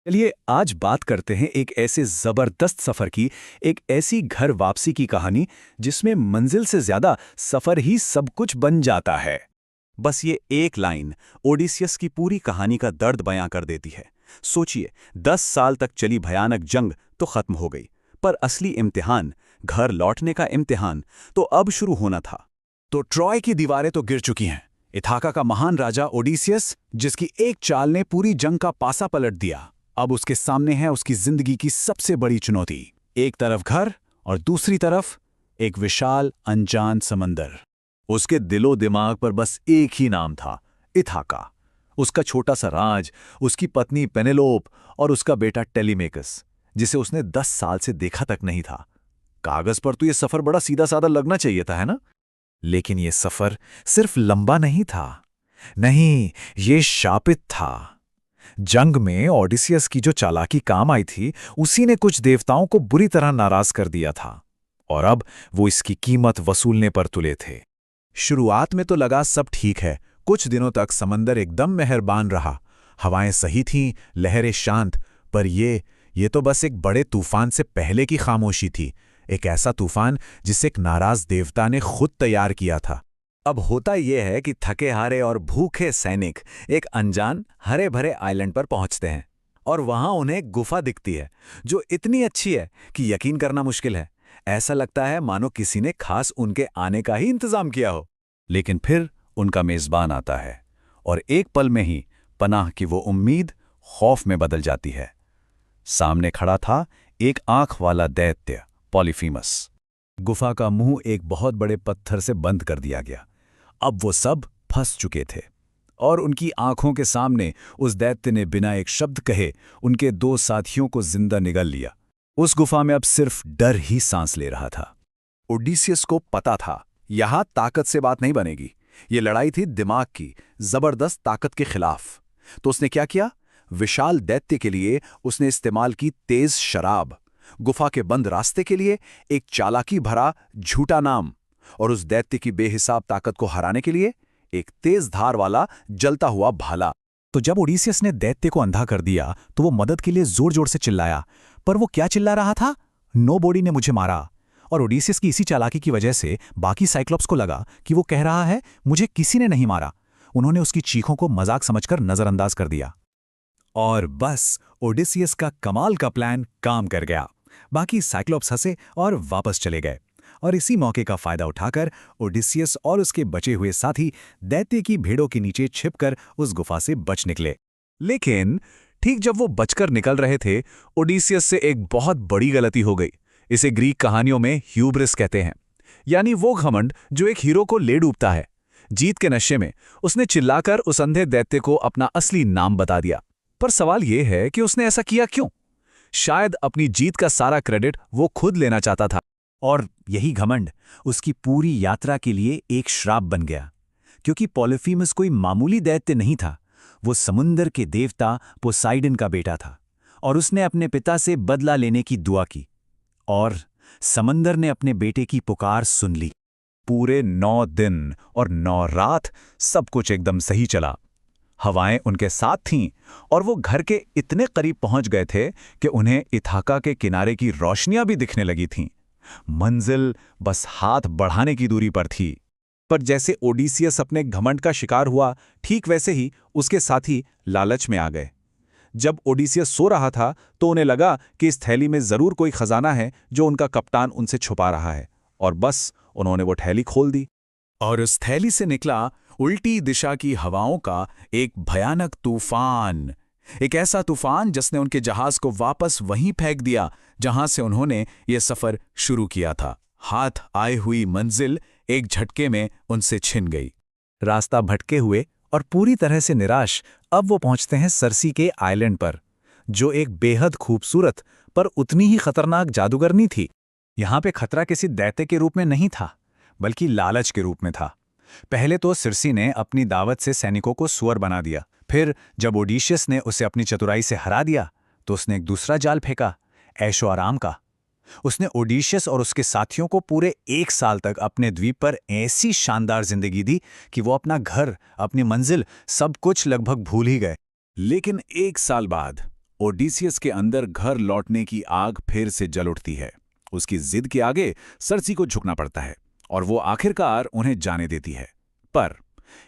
चलिए आज बात करते हैं एक ऐसे जबरदस्त सफर की, एक ऐसी घर वापसी की कहानी जिसमें मंजिल से ज्यादा सफर ही सब कुछ बन जाता है। बस ये एक लाइन ओडिसियस की पूरी कहानी का दर्द बयां कर देती है। सोचिए, 10 साल तक चली भयानक जंग तो खत्म हो गई, पर असली इम्तिहान, घर लौटने का इम्तिहान, तो अब शुरू होना था। तो ट्रॉय की दीवारें तो गिर चुकी हैं। इथाका का महान राजा ओडिसियस, जिसकी एक चाल ने पूरी जंग का पासा पलट दिया, अब उसके सामने है उसकी जिंदगी की सबसे बड़ी चुनौती। एक तरफ घर और दूसरी तरफ एक विशाल अनजान समंदर। उसके दिलो दिमाग पर बस एक ही नाम था, इथाका। उसका छोटा सा राज, उसकी पत्नी पेनेलोप और उसका बेटा टेलीमेकस, जिसे उसने 10 साल से देखा तक नहीं था। कागज पर तो ये सफर बड़ा सीधा साधा लगना चाहिए था, है ना? लेकिन ये सफर सिर्फ लंबा नहीं था। नहीं, ये शापित था। जंग में ओडिसियस की जो चालाकी काम आई थी, उसी ने कुछ देवताओं को बुरी तरह नाराज कर दिया था, और अब वो इसकी कीमत वसूलने पर तुले थे। शुरुआत में तो लगा सब ठीक है। कुछ दिनों तक समंदर एकदम मेहरबान रहा, हवाएं सही थीं, लहरें शांत। पर ये तो बस एक बड़े तूफान से पहले की खामोशी थी। एक ऐसा तूफान जिसे एक नाराज देवता ने खुद तैयार किया था। अब होता यह है कि थके हारे और भूखे सैनिक एक अनजान हरे भरे आइलैंड पर पहुंचते हैं, और वहां उन्हें एक गुफा दिखती है जो इतनी अच्छी है कि यकीन करना मुश्किल है। ऐसा लगता है मानो किसी ने खास उनके आने का ही इंतजाम किया हो। लेकिन फिर उनका मेजबान आता है, और एक पल में ही पनाह की वो उम्मीद खौफ में बदल जाती है। सामने खड़ा था एक आंख वाला दैत्य, पॉलीफीमस। गुफा का मुंह एक बहुत बड़े पत्थर से बंद कर दिया गया। अब वो सब फंस चुके थे, और उनकी आंखों के सामने उस दैत्य ने बिना एक शब्द कहे उनके 2 साथियों को जिंदा निगल लिया। उस गुफा में अब सिर्फ डर ही सांस ले रहा था। ओडिसियस को पता था, यहां ताकत से बात नहीं बनेगी। ये लड़ाई थी दिमाग की, जबरदस्त ताकत के खिलाफ। तो उसने क्या किया? विशाल दैत्य के लिए उसने इस्तेमाल की तेज शराब, गुफा के बंद रास्ते के लिए एक चालाकी भरा झूठा नाम, और उस दैत्य की बेहिसाब ताकत को हराने के लिए एक तेज धार वाला जलता हुआ भाला। तो जब ओडिसियस ने दैत्य को अंधा कर दिया तो वो मदद के लिए जोर जोर से चिल्लाया। पर वो क्या चिल्ला रहा था? नोबॉडी ने मुझे मारा। और ओडिसियस की इसी चालाकी की वजह से बाकी साइक्लोप्स को लगा कि वो कह रहा है मुझे किसी ने नहीं मारा। उन्होंने उसकी चीखों को मजाक समझकर नजरअंदाज कर दिया। और बस ओडिसियस का कमाल का प्लान काम कर गया। बाकी साइक्लोप्स हंसे और वापस चले गए, और इसी मौके का फायदा उठाकर ओडिसियस और उसके बचे हुए साथी दैत्य की भेड़ों के नीचे छिपकर उस गुफा से बच निकले। लेकिन ठीक जब वो बचकर निकल रहे थे, ओडिसियस से एक बहुत बड़ी गलती हो गई। इसे ग्रीक कहानियों में ह्यूब्रिस कहते हैं, यानी वो घमंड जो एक हीरो को ले डूबता है। जीत के नशे में उसने चिल्लाकर उस अंधे दैत्य को अपना असली नाम बता दिया। पर सवाल यह है कि उसने ऐसा किया क्यों? शायद अपनी जीत का सारा क्रेडिट वो खुद लेना चाहता था, और यही घमंड उसकी पूरी यात्रा के लिए एक श्राप बन गया। क्योंकि पॉलीफीमस कोई मामूली दैत्य नहीं था, वो समुंदर के देवता पोसाइडन का बेटा था, और उसने अपने पिता से बदला लेने की दुआ की। और समंदर ने अपने बेटे की पुकार सुन ली। पूरे 9 दिन और 9 रात सब कुछ एकदम सही चला। हवाएं उनके साथ थीं, और वो घर के इतने करीब पहुंच गए थे कि उन्हें इथाका के किनारे की रोशनियां भी दिखने लगी थीं। मंजिल बस हाथ बढ़ाने की दूरी पर थी। पर जैसे ओडिसियस अपने घमंड का शिकार हुआ, ठीक वैसे ही उसके साथी लालच में आ गए। जब ओडिसियस सो रहा था तो उन्हें लगा कि इस थैली में जरूर कोई खजाना है जो उनका कप्तान उनसे छुपा रहा है, और बस उन्होंने वो थैली खोल दी। और उस थैली से निकला उल्टी दिशा की हवाओं का एक भयानक तूफान। एक ऐसा तूफान जिसने उनके जहाज को वापस वहीं फेंक दिया जहां से उन्होंने ये सफर शुरू किया था। हाथ आए हुई मंजिल एक झटके में उनसे छिन गई। रास्ता भटके हुए और पूरी तरह से निराश, अब वो पहुंचते हैं सर्सी के आइलैंड पर, जो एक बेहद खूबसूरत पर उतनी ही खतरनाक जादूगरनी थी। यहां पे खतरा किसी दैत्य के रूप में नहीं था, बल्कि लालच के रूप में था। पहले तो सिरसी ने अपनी दावत से सैनिकों को सुअर बना दिया। फिर जब ओडिशियस ने उसे अपनी चतुराई से हरा दिया तो उसने एक दूसरा जाल फेंका, ऐशो आराम का। उसने ओडिशियस और उसके साथियों को पूरे 1 साल तक अपने द्वीप पर ऐसी शानदार जिंदगी दी कि वो अपना घर, अपनी मंजिल, सब कुछ लगभग भूल ही गए। लेकिन 1 साल बाद ओडिसियस के अंदर घर लौटने की आग फिर से जल उठती है। उसकी जिद के आगे सर्सी को झुकना पड़ता है और वो आखिरकार उन्हें जाने देती है, पर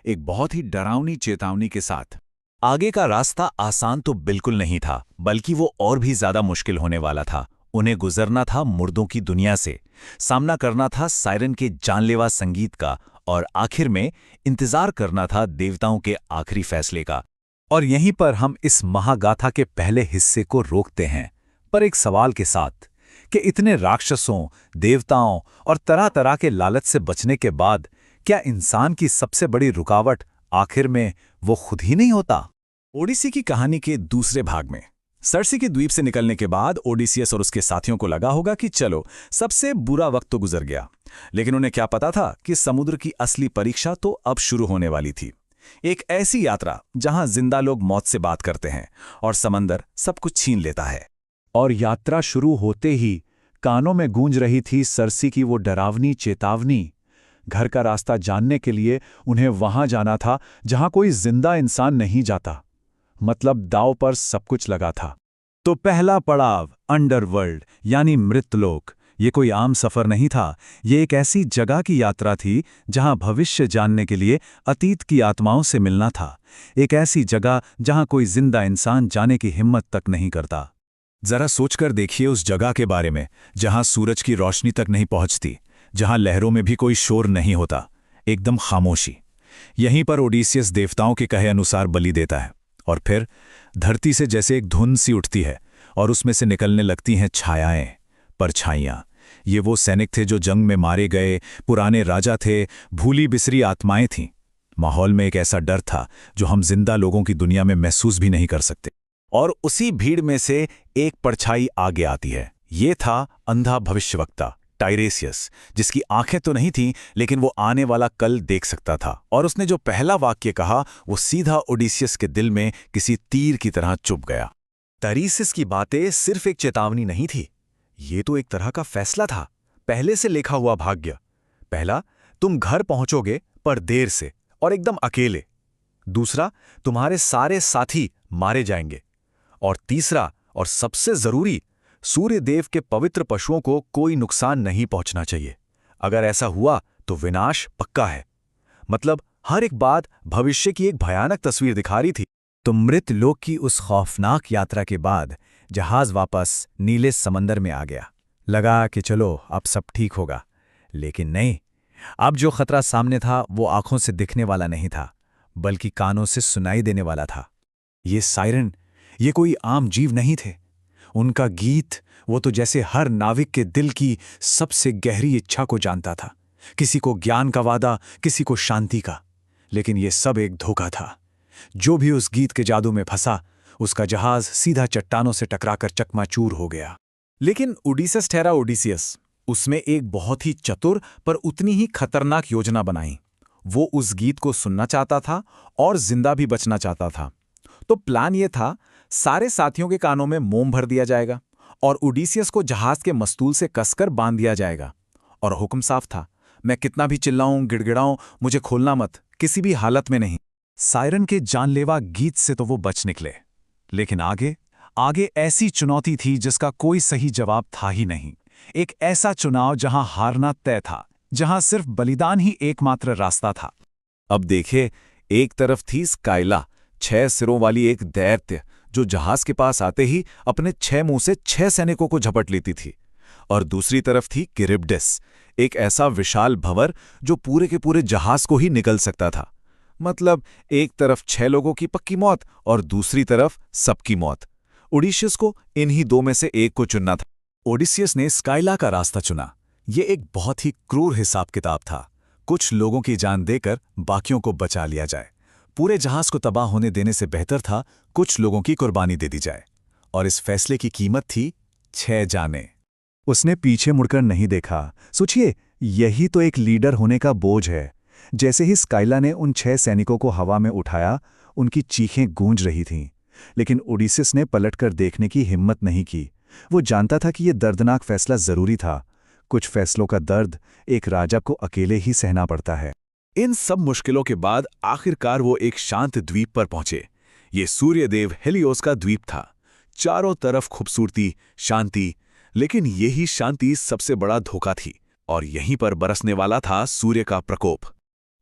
एक बहुत ही डरावनी चेतावनी के साथ। आगे का रास्ता आसान तो बिल्कुल नहीं था, बल्कि वो और भी ज्यादा मुश्किल होने वाला था। उन्हें गुजरना था मुर्दों की दुनिया से, सामना करना था सायरन के जानलेवा संगीत का, और आखिर में इंतजार करना था देवताओं के आखिरी फैसले का। और यहीं पर हम इस महागाथा के पहले हिस्से को रोकते हैं, पर एक सवाल के साथ कि इतने राक्षसों, देवताओं और तरह तरह के लालच से बचने के बाद क्या इंसान की सबसे बड़ी रुकावट आखिर में वो खुद ही नहीं होता? ओडिसी की कहानी के दूसरे भाग में सर्सी के द्वीप से निकलने के बाद ओडिसियस और उसके साथियों को लगा होगा कि चलो, सबसे बुरा वक्त तो गुजर गया। लेकिन उन्हें क्या पता था कि समुद्र की असली परीक्षा तो अब शुरू होने वाली थी। एक ऐसी यात्रा जहां जिंदा लोग मौत से बात करते हैं और समंदर सब कुछ छीन लेता है। और यात्रा शुरू होते ही कानों में गूंज रही थी सर्सी की वो डरावनी चेतावनी। घर का रास्ता जानने के लिए उन्हें वहां जाना था जहां कोई जिंदा इंसान नहीं जाता। मतलब दांव पर सब कुछ लगा था। तो पहला पड़ाव अंडरवर्ल्ड यानी मृतलोक। ये कोई आम सफर नहीं था, ये एक ऐसी जगह की यात्रा थी जहां भविष्य जानने के लिए अतीत की आत्माओं से मिलना था। एक ऐसी जगह जहां कोई जिंदा इंसान जाने की हिम्मत तक नहीं करता। जरा सोचकर देखिए उस जगह के बारे में, जहां सूरज की रोशनी तक नहीं पहुंचती, जहां लहरों में भी कोई शोर नहीं होता, एकदम खामोशी। यहीं पर ओडिसियस देवताओं के कहे अनुसार बलि देता है, और फिर धरती से जैसे एक धुंध सी उठती है और उसमें से निकलने लगती हैं छायाएं, परछाइयां। ये वो सैनिक थे जो जंग में मारे गए, पुराने राजा थे, भूली बिसरी आत्माएं थीं। माहौल में एक ऐसा डर था जो हम जिंदा लोगों की दुनिया में महसूस भी नहीं कर सकते। और उसी भीड़ में से एक परछाई आगे आती है। ये था अंधा भविष्यवक्ता टाइरेसियस, जिसकी आंखें तो नहीं थीं, लेकिन वो आने वाला कल देख सकता था। और उसने जो पहला वाक्य कहा वो सीधा ओडिसियस के दिल में किसी तीर की तरह चुभ गया। टाइरेसियस की बातें सिर्फ एक चेतावनी नहीं थी, ये तो एक तरह का फैसला था, पहले से लिखा हुआ भाग्य। पहला, तुम घर पहुंचोगे पर देर से और एकदम अकेले। दूसरा, तुम्हारे सारे साथी मारे जाएंगे। और तीसरा और सबसे जरूरी, सूर्यदेव के पवित्र पशुओं को कोई नुकसान नहीं पहुंचना चाहिए। अगर ऐसा हुआ तो विनाश पक्का है। मतलब हर एक बात भविष्य की एक भयानक तस्वीर दिखा रही थी। तो मृत लोक की उस खौफनाक यात्रा के बाद जहाज वापस नीले समंदर में आ गया। लगा कि चलो अब सब ठीक होगा, लेकिन नहीं। अब जो खतरा सामने था वो आंखों से दिखने वाला नहीं था, बल्कि कानों से सुनाई देने वाला था। ये सायरन, ये कोई आम जीव नहीं थे। उनका गीत, वो तो जैसे हर नाविक के दिल की सबसे गहरी इच्छा को जानता था। किसी को ज्ञान का वादा, किसी को शांति का। लेकिन ये सब एक धोखा था। जो भी उस गीत के जादू में फंसा, उसका जहाज सीधा चट्टानों से टकराकर चकमाचूर हो गया। लेकिन ओडिसियस ठहरा ओडिसियस। उसमें एक बहुत ही चतुर पर उतनी ही खतरनाक योजना बनाई। वो उस गीत को सुनना चाहता था और जिंदा भी बचना चाहता था। तो प्लान ये था, सारे साथियों के कानों में मोम भर दिया जाएगा और ओडिसियस को जहाज के मस्तूल से कसकर बांध दिया जाएगा। और हुक्म साफ था, मैं कितना भी चिल्लाऊं, गिड़गिड़ाऊं, मुझे खोलना मत, किसी भी हालत में नहीं। सायरन के जानलेवा गीत से तो वो बच निकले, लेकिन आगे ऐसी चुनौती थी जिसका कोई सही जवाब था ही नहीं। एक ऐसा चुनाव जहां हारना तय था, जहां सिर्फ बलिदान ही एकमात्र रास्ता था। अब देखे, एक तरफ थी स्काइला, 6 सिरों वाली एक दैत्य जो जहाज के पास आते ही अपने 6 मुंह से 6 सैनिकों को झपट लेती थी। और दूसरी तरफ थी किरिब्डिस, एक ऐसा विशाल भंवर जो पूरे के पूरे जहाज को ही निगल सकता था। मतलब एक तरफ 6 लोगों की पक्की मौत और दूसरी तरफ सबकी मौत। ओडिसियस को इन्हीं दो में से एक को चुनना था। ओडिसियस ने स्काइला का रास्ता चुना। ये एक बहुत ही क्रूर हिसाब किताब था। कुछ लोगों की जान देकर बाकियों को बचा लिया जाए। पूरे जहाज को तबाह होने देने से बेहतर था कुछ लोगों की कुर्बानी दे दी जाए। और इस फैसले की कीमत थी 6 जानें। उसने पीछे मुड़कर नहीं देखा। सोचिए, यही तो एक लीडर होने का बोझ है। जैसे ही स्काइला ने उन 6 सैनिकों को हवा में उठाया, उनकी चीखें गूंज रही थीं। लेकिन ओडिसियस ने पलटकर देखने की हिम्मत नहीं की। वो जानता था कि यह दर्दनाक फैसला जरूरी था। कुछ फैसलों का दर्द एक राजा को अकेले ही सहना पड़ता है। इन सब मुश्किलों के बाद आखिरकार वो एक शांत द्वीप पर पहुंचे। ये सूर्यदेव हेलियोस का द्वीप था। चारों तरफ खूबसूरती, शांति, लेकिन यही शांति सबसे बड़ा धोखा थी, और यहीं पर बरसने वाला था सूर्य का प्रकोप।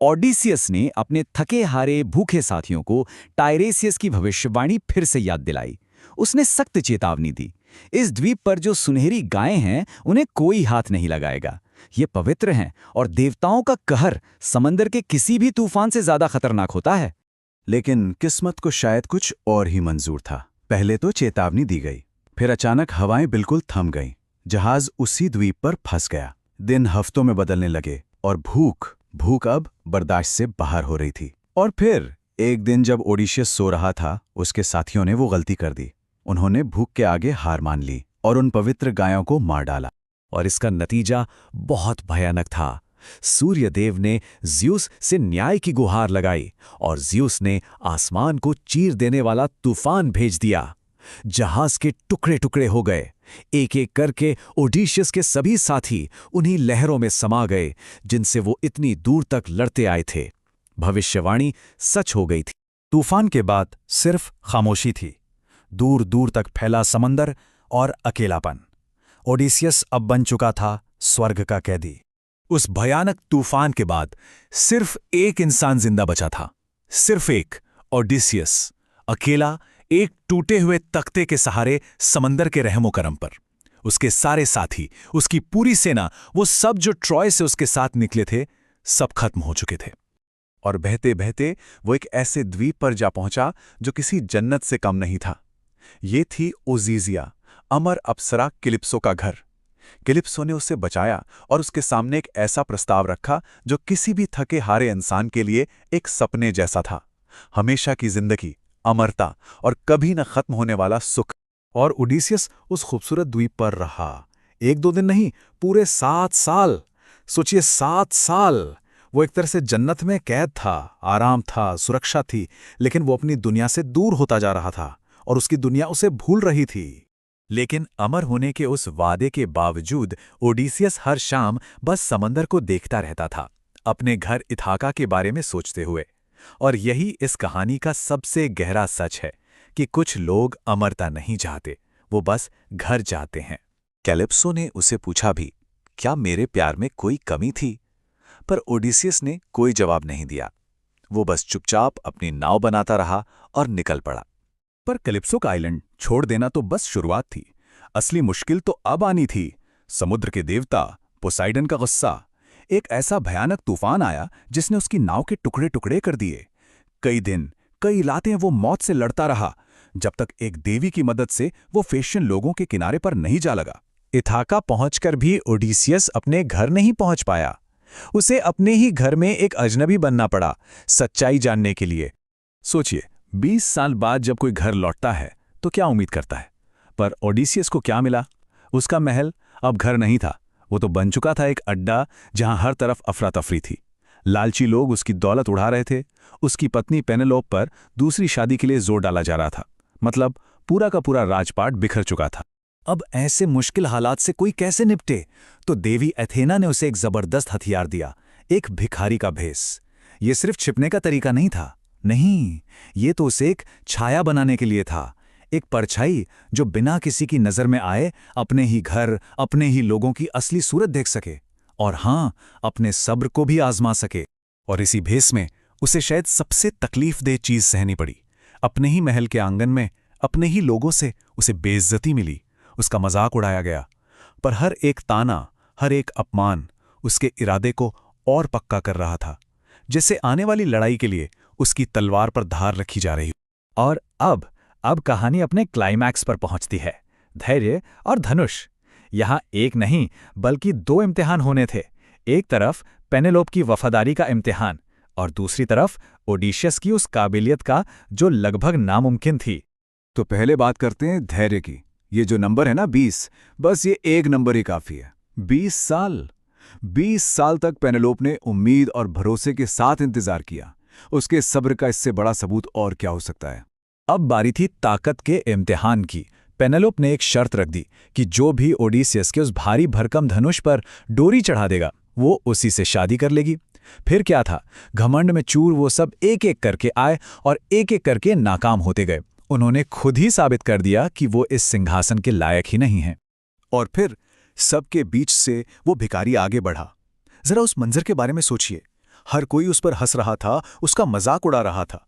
ओडिसियस ने अपने थके हारे भूखे साथियों को टायरेसियस की भविष्यवाणी फिर से याद दिलाई। उसने सख्त चेतावनी दी, इस द्वीप पर जो सुनहरी गायें हैं उन्हें कोई हाथ नहीं लगाएगा। ये पवित्र हैं और देवताओं का कहर समंदर के किसी भी तूफान से ज्यादा खतरनाक होता है। लेकिन किस्मत को शायद कुछ और ही मंजूर था। पहले तो चेतावनी दी गई, फिर अचानक हवाएं बिल्कुल थम गईं। जहाज उसी द्वीप पर फंस गया। दिन हफ्तों में बदलने लगे और भूख अब बर्दाश्त से बाहर हो रही थी। और फिर एक दिन जब ओडिशियस सो रहा था, उसके साथियों ने वो गलती कर दी। उन्होंने भूख के आगे हार मान ली और उन पवित्र गायों को मार डाला। और इसका नतीजा बहुत भयानक था। सूर्यदेव ने ज़्यूस से न्याय की गुहार लगाई और ज़्यूस ने आसमान को चीर देने वाला तूफान भेज दिया। जहाज के टुकड़े टुकड़े हो गए। एक एक करके ओडिशियस के सभी साथी उन्हीं लहरों में समा गए जिनसे वो इतनी दूर तक लड़ते आए थे। भविष्यवाणी सच हो गई थी। तूफान के बाद सिर्फ खामोशी थी, दूर दूर तक फैला समंदर और अकेलापन। ओडिसियस अब बन चुका था स्वर्ग का कैदी। उस भयानक तूफान के बाद सिर्फ एक इंसान जिंदा बचा था, सिर्फ एक, ओडिसियस, अकेला, एक टूटे हुए तख्ते के सहारे समंदर के रहमो करम पर। उसके सारे साथी, उसकी पूरी सेना, वो सब जो ट्रॉय से उसके साथ निकले थे, सब खत्म हो चुके थे। और बहते बहते वो एक ऐसे द्वीप पर जा पहुंचा जो किसी जन्नत से कम नहीं था। ये थी ओजीजिया, अमर अप्सरा किलिप्सो का घर। किलिप्सो ने उसे बचाया और उसके सामने एक ऐसा प्रस्ताव रखा जो किसी भी थके हारे इंसान के लिए एक सपने जैसा था। हमेशा की जिंदगी, अमरता और कभी न खत्म होने वाला सुख। और ओडिसियस उस खूबसूरत द्वीप पर रहा। 1-2 दिन नहीं, पूरे 7 साल। सोचिए, 7 साल। वो एक तरह से जन्नत में कैद था, आराम था, सुरक्षा थी, लेकिन वो अपनी दुनिया से दूर होता जा रहा था और उसकी दुनिया उसे भूल रही थी। लेकिन अमर होने के उस वादे के बावजूद ओडिसियस हर शाम बस समंदर को देखता रहता था, अपने घर इथाका के बारे में सोचते हुए। और यही इस कहानी का सबसे गहरा सच है कि कुछ लोग अमरता नहीं चाहते, वो बस घर चाहते हैं। कैलिप्सो ने उसे पूछा भी, क्या मेरे प्यार में कोई कमी थी? पर ओडिसियस ने कोई जवाब नहीं दिया। वो बस चुपचाप अपनी नाव बनाता रहा और निकल पड़ा। पर कैलिप्सो का आइलैंड छोड़ देना तो बस शुरुआत थी। असली मुश्किल तो अब आनी थी। समुद्र के देवता पोसाइडन का गुस्सा। एक ऐसा भयानक तूफान आया जिसने उसकी नाव के टुकड़े टुकड़े कर दिए। कई दिन, कई रातें वो मौत से लड़ता रहा, जब तक एक देवी की मदद से वो फेशियन लोगों के किनारे पर नहीं जा लगा। इथाका पहुंचकर भी ओडिसियस अपने घर नहीं पहुंच पाया। उसे अपने ही घर में एक अजनबी बनना पड़ा, सच्चाई जानने के लिए। सोचिए, 20 साल बाद जब कोई घर लौटता है तो क्या उम्मीद करता है? पर ओडिसियस को क्या मिला? उसका महल अब घर नहीं था, वो तो बन चुका था एक अड्डा जहां हर तरफ अफरा तफरी थी। लालची लोग उसकी दौलत उड़ा रहे थे। उसकी पत्नी पेनेलोप पर दूसरी शादी के लिए जोर डाला जा रहा था। मतलब पूरा का पूरा राजपाट बिखर चुका था। अब ऐसे मुश्किल हालात से कोई कैसे निपटे? तो देवी एथेना ने उसे एक जबरदस्त हथियार दिया, एक भिखारी का भेष। ये सिर्फ छिपने का तरीका नहीं था, नहीं, ये तो उसे एक छाया बनाने के लिए था। एक परछाई जो बिना किसी की नजर में आए अपने ही घर, अपने ही लोगों की असली सूरत देख सके और हां, अपने सब्र को भी आजमा सके। और इसी भेष में उसे शायद सबसे तकलीफदेह चीज सहनी पड़ी। अपने ही महल के आंगन में अपने ही लोगों से उसे बेइज्जती मिली, उसका मजाक उड़ाया गया। पर हर एक ताना, हर एक अपमान उसके इरादे को और पक्का कर रहा था, जैसे आने वाली लड़ाई के लिए उसकी तलवार पर धार रखी जा रही। और अब कहानी अपने क्लाइमैक्स पर पहुंचती है, धैर्य और धनुष। यहां एक नहीं बल्कि 2 इम्तिहान होने थे। एक तरफ पेनेलोप की वफादारी का इम्तिहान और दूसरी तरफ ओडिशियस की उस काबिलियत का जो लगभग नामुमकिन थी। तो पहले बात करते हैं धैर्य की। ये जो नंबर है ना 20, बस ये एक नंबर ही काफी है। 20 साल तक पेनेलोप ने उम्मीद और भरोसे के साथ इंतजार किया। उसके सब्र का इससे बड़ा सबूत और क्या हो सकता है? अब बारी थी ताकत के इम्तिहान की। पेनेलोप ने एक शर्त रख दी कि जो भी ओडिसियस के उस भारी भरकम धनुष पर डोरी चढ़ा देगा, वो उसी से शादी कर लेगी। फिर क्या था, घमंड में चूर वो सब एक एक करके आए और एक एक करके नाकाम होते गए। उन्होंने खुद ही साबित कर दिया कि वो इस सिंहासन के लायक ही नहीं हैं। और फिर सबके बीच से वो भिखारी आगे बढ़ा। जरा उस मंजर के बारे में सोचिए। हर कोई उस पर हंस रहा था, उसका मजाक उड़ा रहा था।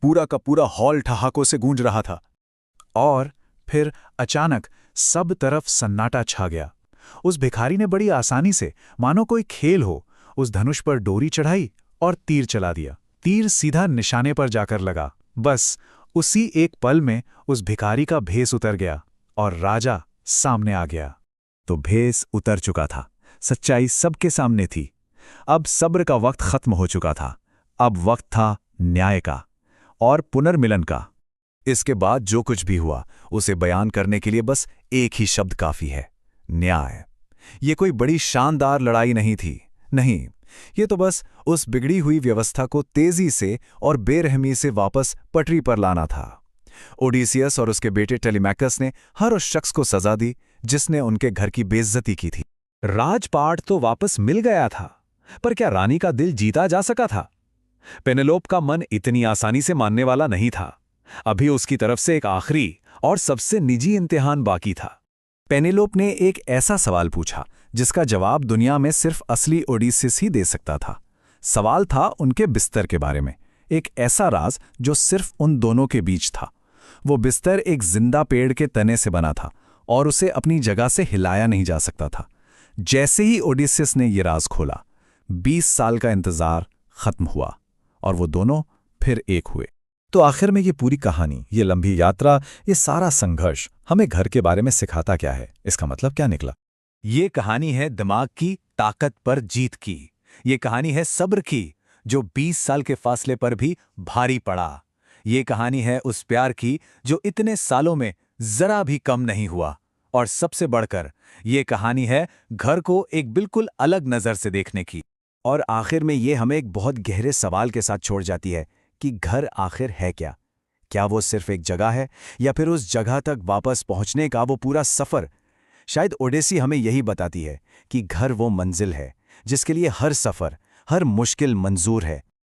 पूरा का पूरा हॉल ठहाकों से गूंज रहा था। और फिर अचानक सब तरफ सन्नाटा छा गया। उस भिखारी ने बड़ी आसानी से, मानो कोई खेल हो, उस धनुष पर डोरी चढ़ाई और तीर चला दिया। तीर सीधा निशाने पर जाकर लगा। बस उसी एक पल में उस भिखारी का भेष उतर गया और राजा सामने आ गया। तो भेष उतर चुका था, सच्चाई सबके सामने थी। अब सब्र का वक्त खत्म हो चुका था। अब वक्त था न्याय का और पुनर्मिलन का। इसके बाद जो कुछ भी हुआ उसे बयान करने के लिए बस एक ही शब्द काफी है, न्याय। ये कोई बड़ी शानदार लड़ाई नहीं थी, नहीं, ये तो बस उस बिगड़ी हुई व्यवस्था को तेजी से और बेरहमी से वापस पटरी पर लाना था। ओडिसियस और उसके बेटे टेलीमैकस ने हर उस शख्स को सजा दी जिसने उनके घर की बेइज्जती की थी। राजपाट तो वापस मिल गया था, पर क्या रानी का दिल जीता जा सका था? पेनेलोप का मन इतनी आसानी से मानने वाला नहीं था। अभी उसकी तरफ से एक आखिरी और सबसे निजी इम्तिहान बाकी था। पेनेलोप ने एक ऐसा सवाल पूछा जिसका जवाब दुनिया में सिर्फ असली ओडिसियस ही दे सकता था। सवाल था उनके बिस्तर के बारे में, एक ऐसा राज जो सिर्फ उन दोनों के बीच था। वो बिस्तर एक जिंदा पेड़ के तने से बना था और उसे अपनी जगह से हिलाया नहीं जा सकता था। जैसे ही ओडिसियस ने ये राज खोला, 20 साल का इंतजार खत्म हुआ और वो दोनों फिर एक हुए। तो आखिर में ये पूरी कहानी, ये लंबी यात्रा, ये सारा संघर्ष हमें घर के बारे में सिखाता क्या है? इसका मतलब क्या निकला? ये कहानी है दिमाग की ताकत पर जीत की। ये कहानी है सब्र की, जो 20 साल के फासले पर भी भारी पड़ा। ये कहानी है उस प्यार की जो इतने सालों में जरा भी कम नहीं हुआ। और सबसे बढ़कर ये कहानी है घर को एक बिल्कुल अलग नजर से देखने की। और आखिर में ये हमें एक बहुत गहरे सवाल के साथ छोड़ जाती है कि घर आखिर है क्या? क्या वो सिर्फ एक जगह है, या फिर उस जगह तक वापस पहुंचने का वो पूरा सफर? शायद ओडेसी हमें यही बताती है कि घर वो मंजिल है जिसके लिए हर सफर, हर मुश्किल मंजूर है,